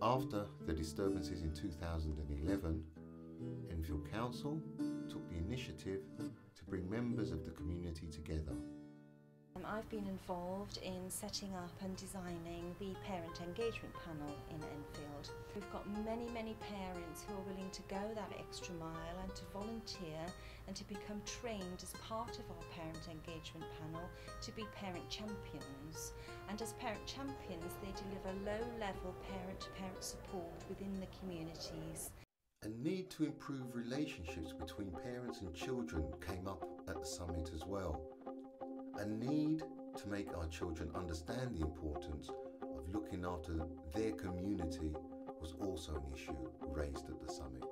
After the disturbances in 2011, Enfield Council took the initiative to bring members of the community together. I've been involved in setting up and designing the parent engagement panel in Enfield. We've got many parents who are willing to go that extra mile and to volunteer and to become trained as part of our parent engagement panel to be parent champions. And as parent champions, they deliver low-level parent-to-parent support within the communities. A need to improve relationships between parents and children came up at the summit as well. A need to make our children understand the importance of looking after their community was also an issue raised at the summit.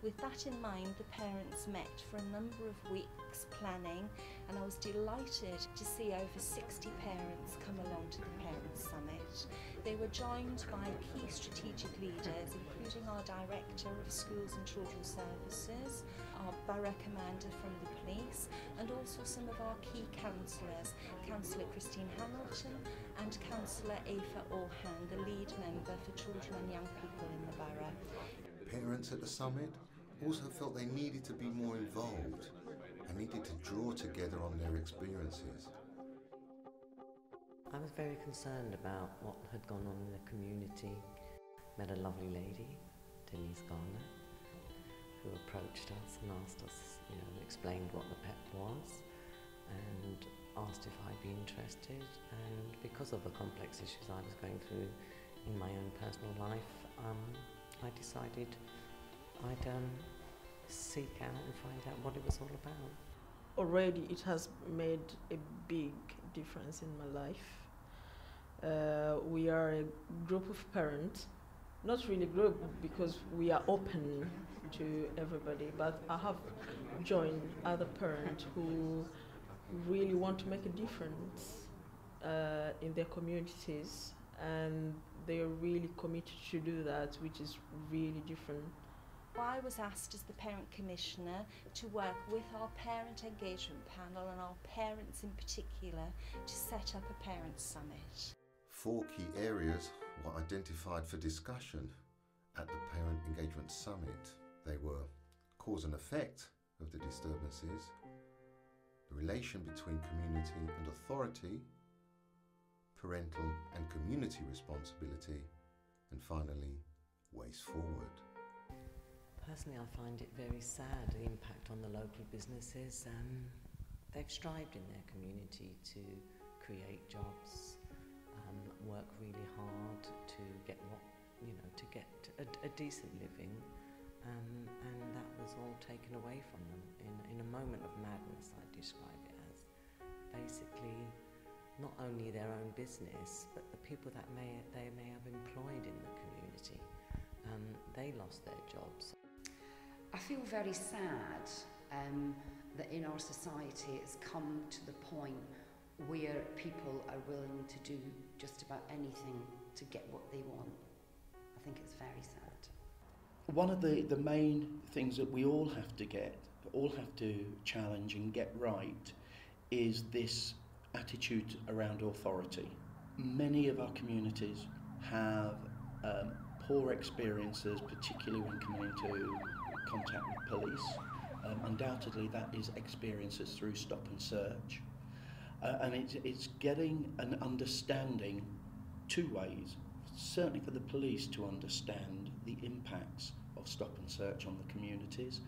With that in mind, the parents met for a number of weeks planning, and I was delighted to see over 60 parents come along to the Parents' Summit. They were joined by key strategic leaders, including our Director of Schools and Children's Services, our Borough Commander from the police, and also some of our key councillors, Councillor Christine Hamilton and Councillor Aoife Orhan, the lead member for children and young people in the borough. Parents at the summit also felt they needed to be more involved and needed to draw together on their experiences. I was very concerned about what had gone on in the community. Met a lovely lady, Denise Garner, who approached us and asked us, explained what the PEP was and asked if I'd be interested. And because of the complex issues I was going through in my own personal life, I decided I'd seek out and find out what it was all about. Already it has made a big difference in my life. We are a group of parents, not really group because we are open to everybody, but I have joined other parents who really want to make a difference in their communities, and they are really committed to do that, which is really different. I was asked as the Parent Commissioner to work with our Parent Engagement Panel and our parents in particular to set up a Parents' Summit. 4 key areas were identified for discussion at the Parent Engagement Summit. They were cause and effect of the disturbances, the relation between community and authority, parental and community responsibility, and finally, ways forward. Personally, I find it very sad, the impact on the local businesses. They've strived in their community to create jobs, work really hard to get a decent living, and that was all taken away from them in a moment of madness. I describe it as basically not only their own business, but the people that they may have employed in the community. They lost their jobs. I feel very sad that in our society it's come to the point where people are willing to do just about anything to get what they want. I think it's very sad. One of the main things that we all have to challenge and get right is this attitude around authority. Many of our communities have poor experiences, particularly when coming into contact with police. Undoubtedly that is experiences through stop and search. And it's getting an understanding 2 ways. Certainly for the police to understand the impacts of stop and search on the communities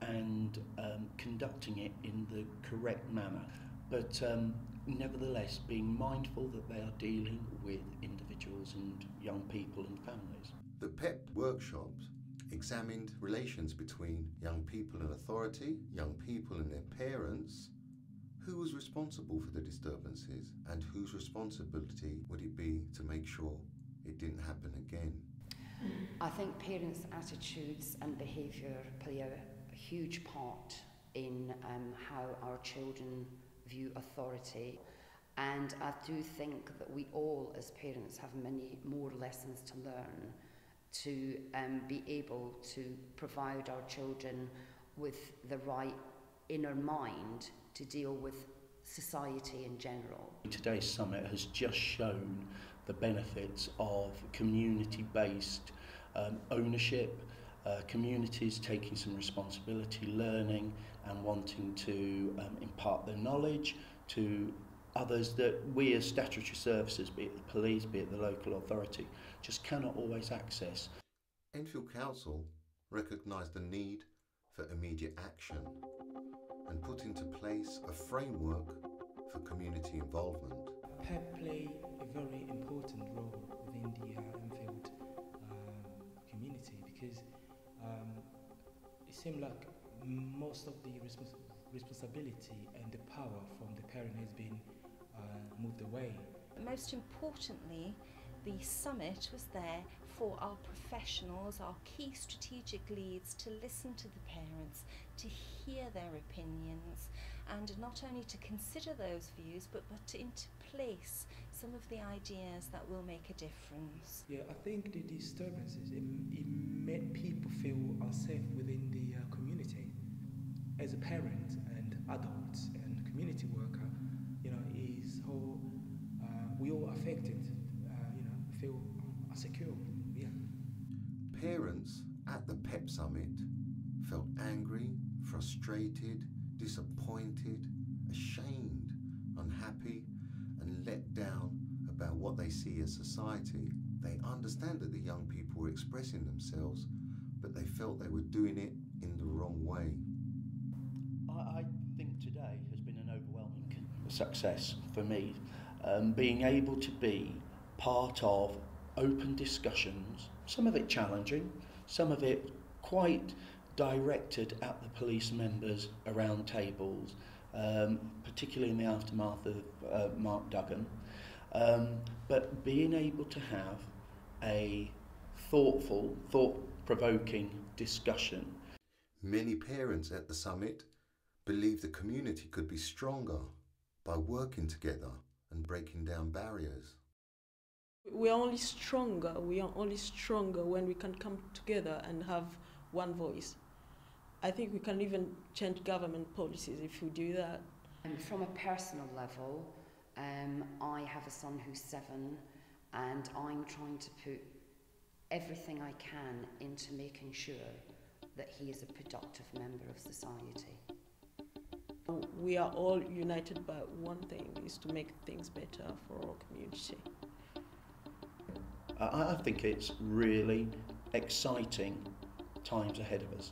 and conducting it in the correct manner. But nevertheless being mindful that they are dealing with individuals and young people and families. The PEP workshops examined relations between young people and authority, young people and their parents, who was responsible for the disturbances and whose responsibility would it be to make sure it didn't happen again. I think parents' attitudes and behaviour play a huge part in how our children view authority, and I do think that we all as parents have many more lessons to learn to be able to provide our children with the right inner mind to deal with society in general. Today's summit has just shown the benefits of community-based ownership, communities taking some responsibility, learning and wanting to impart their knowledge to others that we as statutory services, be it the police, be it the local authority, just cannot always access. Enfield Council recognised the need for immediate action and put into place a framework for community involvement. PEP play a very important role within the Enfield community because it seems like most of the responsibility and the power from the parent has been moved away. Most importantly, the summit was there for our professionals, our key strategic leads, to listen to the parents, to hear their opinions, and not only to consider those views, but to into place some of the ideas that will make a difference. Yeah, I think the disturbances, it made people feel unsafe within the community. As a parent and adult and community worker, we all affected, feel insecure. Yeah. Parents at the PEP Summit felt angry, frustrated, disappointed, ashamed, unhappy, and let down about what they see as society. They understand that the young people were expressing themselves, but they felt they were doing it in the wrong way. I think today has been an overwhelming success for me. Being able to be part of open discussions, some of it challenging, some of it quite directed at the police members around tables, particularly in the aftermath of Mark Duggan, but being able to have a thoughtful, thought-provoking discussion. Many parents at the summit believe the community could be stronger by working together and breaking down barriers. We are only stronger when we can come together and have one voice. I think we can even change government policies if we do that. And from a personal level, I have a son who's 7, and I'm trying to put everything I can into making sure that he is a productive member of society. We are all united by one thing, is to make things better for our community. I think it's really exciting times ahead of us.